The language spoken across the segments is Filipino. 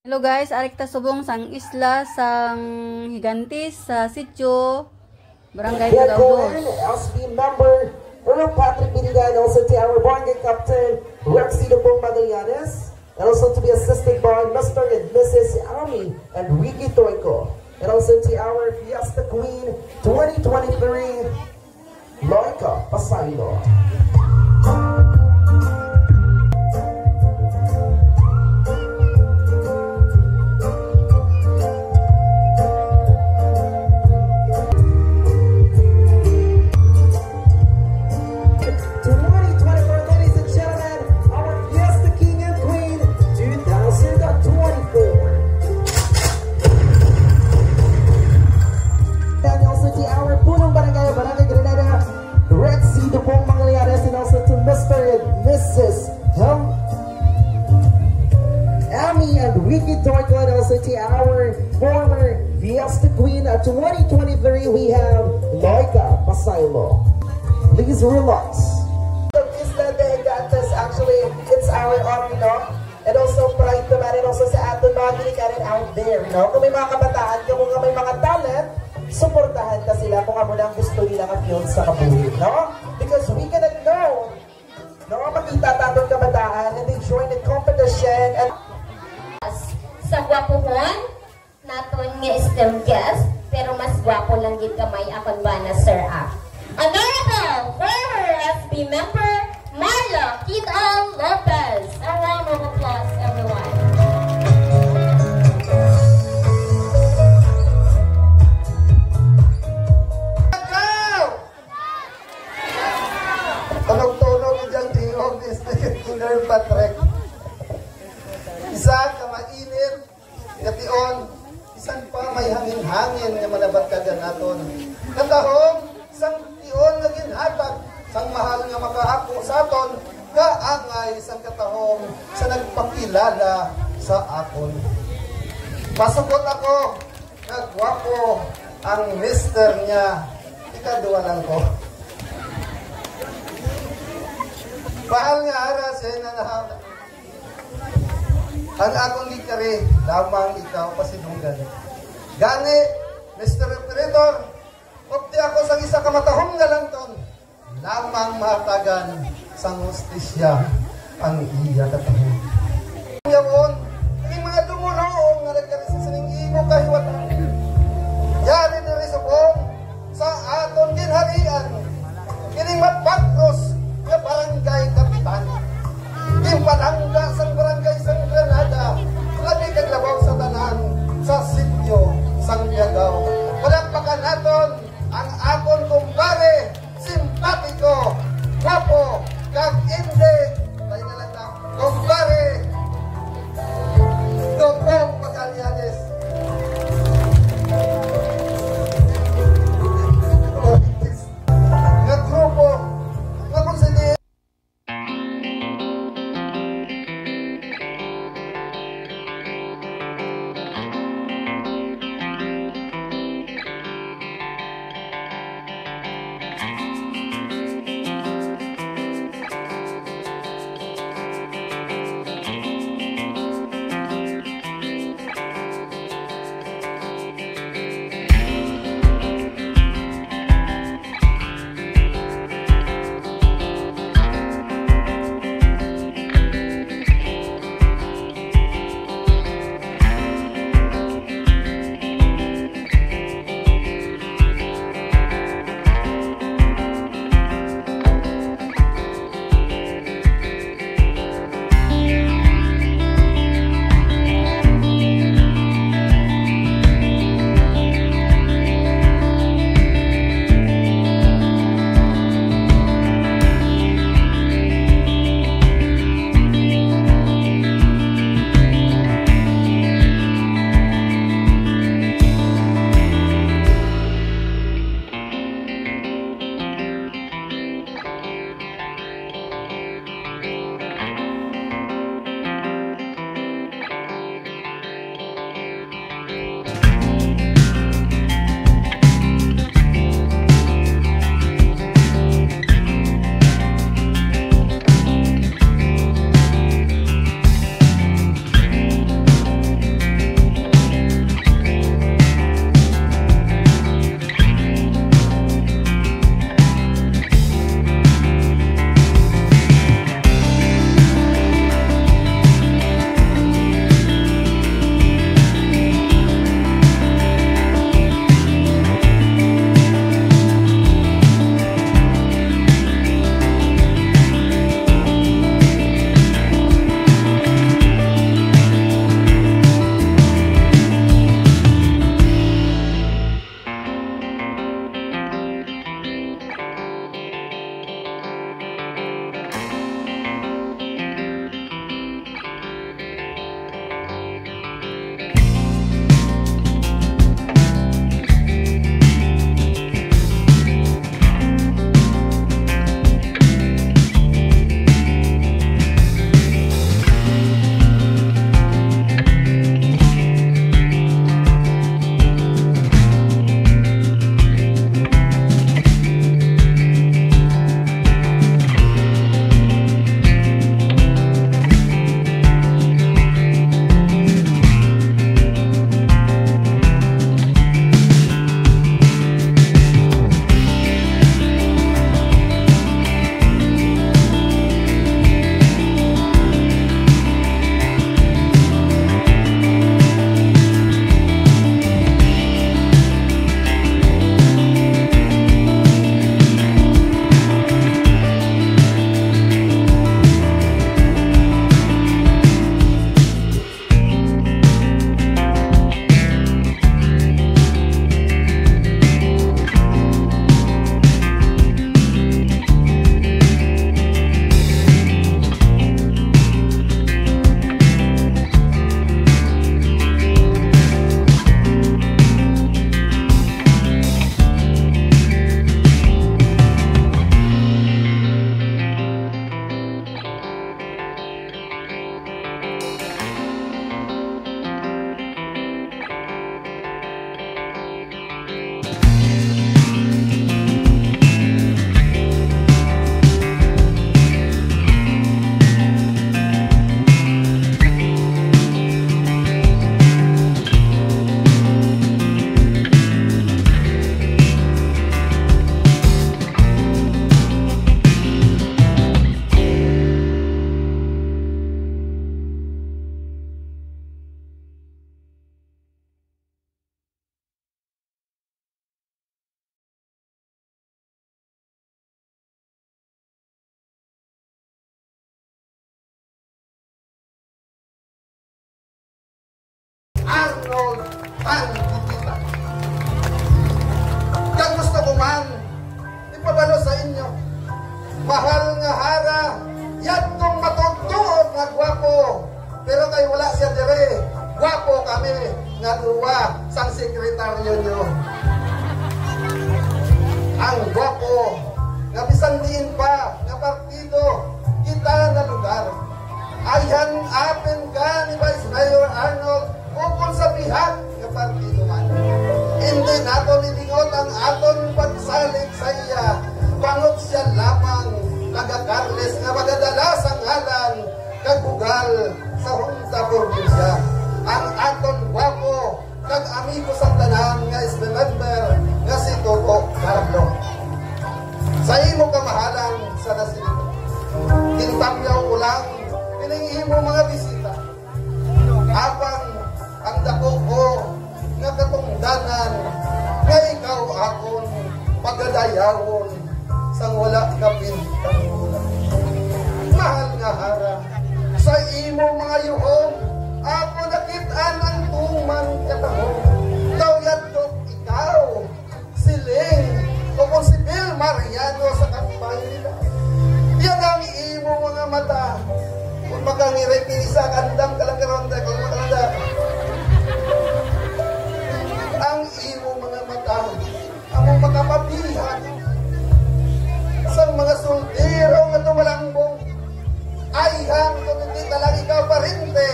Hello guys, arik ta subong sang isla sang Higantis sa sitio Barangay Tagaudos. SB member Earl Patrick Binigay, also to our barangay captain Rexy Dupong Magallanes, and also to be assisted by Mr. and Mrs. Ami and Ricky Toico, and also to our Fiesta Queen 2023 Loika Pasaylo. Our former Fiesta Queen 2023, we have Loika Pasaylo. Please relax. Isla de Higantes, actually, it's our honor, no? And also pride naman, and also sa atin mga ginikarin out there, no? Kung may mga kabataan, kung may mga talent, suportahan ka sila kung ano lang gusto nila ka-field sa kabuhin, no? Because we cannot know, no? Makita tatong kabataan and they join the competition and sa gwapuhon naton nga still guest pero mas gwapo lang gid kamay akon ba na Sir A. Honorable former SB member Marla Kital Lopez. A round of applause, everyone. Tunog-tunog dyan tingog ni Earl Patrick. Isa ka mainit, kation, isan pa may hangin-hangin nga manabat ka dyan naton. Katahong, isang tion nga ginhatag, sang mahal nga makaako sa aton, kaangay isang katahong sa nagpakilala sa akon. Pasukot ako, nagwapo ang mister niya, ikaduwa lang ko. Mahal nga aras, na nahaman. Ang akong likari, lamang ikaw pasinunggan. Gani, Mr. Operator, opti ako sa isa kamatahong nga lang ton, lamang matagan sang hustisya ang iya katahong. Yawon, ang mga dumulong nga nagkari sa siningigo kahiwatan. Yari na rin sa aton ginharian, kining mapagkos nga barangay kapitan. Impalangga sang barangay sang Granada, labi kaglabaw sa tanan sa sitio sang Yagaw. Palakpakan naton ang akon kumpare, simpatiko, guwapo, kag indi, tayo na lang na, kumpare ang titita. Kung gusto ko man, ipabalo sa inyo, mahal nga hara, yadtong matugtuon nga gwapo, pero kay wala siya dire, gwapo kami, nga duwa sang sekretaryo nyo. Ang gwapo, nga bisan diin pa, nga partido, kita na lugar. Ayan apen ka ni Vice Mayor Arnold, ukol sa bihag nga partido man. Hindi nato nilingot ang aton pagsalig sa iya, pangot siya lamang, taga Carles nga magadala sa ngalan, kagugal sa Junta Provincia. Ang aton gwapo, kag amigo sa tanan nga is member nga si Toto Carlo. Sa imo kamahalan sa nasinito, kintamyaw ko lang piningi mo mga bisita. Habang ang dako ko nga katungdanan, nga ikaw akon pagadayawon sang wala kapintang ulan. Mahal nga hara, sa imo mga yuhong, ako nakitaan ang tumang katahong. Tawyad ko ikaw, siling, o kung si Bill Mariano sa kampay nila. Yan ang imo mga mata, kung makangiripin sa kandang kalanggaronda, kung makalanda. Ang imo mga mata, ang makapabihan, sa mga soltero nga tumalambong, ay hangtong hindi talang ikaw parinte,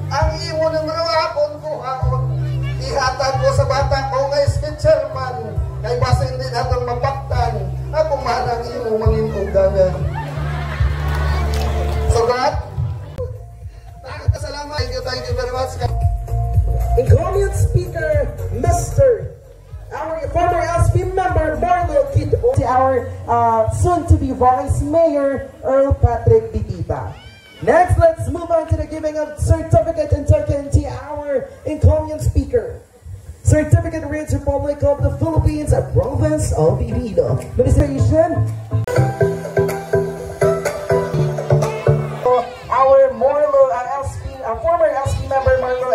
ang imo ng ruapon kuhaon, ihatag ko sa bata ko nga speed chairman, kay basa hindi natin mapaktan, ako man ang imo mangintugangan. So God, salamat, thank you very much. Incoming Speaker, our former SP member, Marlo Kid, our soon-to-be Vice Mayor, Earl Patrick Ditita. Next, let's move on to the giving of certificate and token to our incoming Speaker. Certificate reads Republic of the Philippines, a province of Iloilo. Administration. Our former LSP member, Marlo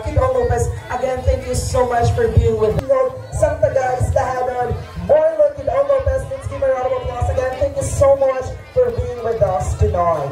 Kid Lopez, again, thank you so much for being with me. Santa guys, Dahanon, Marlo Kid Lopez, let's give a round of applause again. Thank you so much for being with us tonight.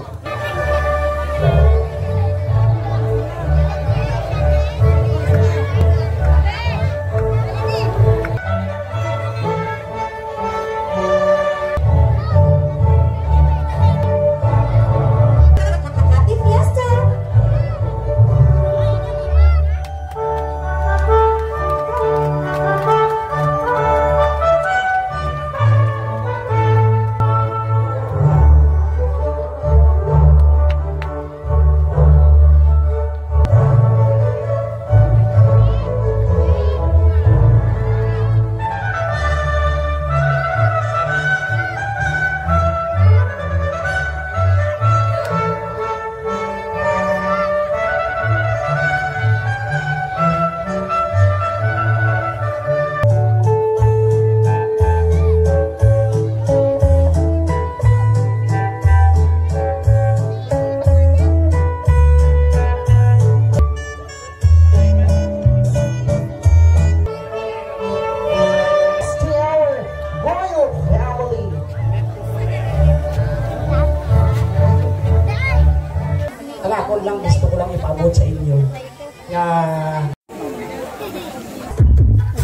Gusto ko lang ipaabot sa inyo.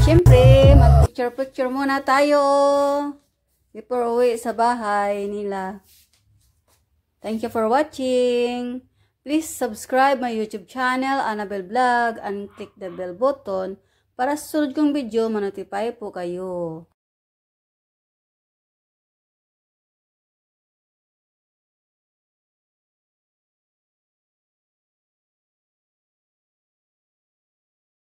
Siyempre, mag-picture-picture muna tayo before uwi sa bahay nila. Thank you for watching. Please subscribe my YouTube channel, Annabel Vlog, and click the bell button para sa sunod kong video, manotify po kayo.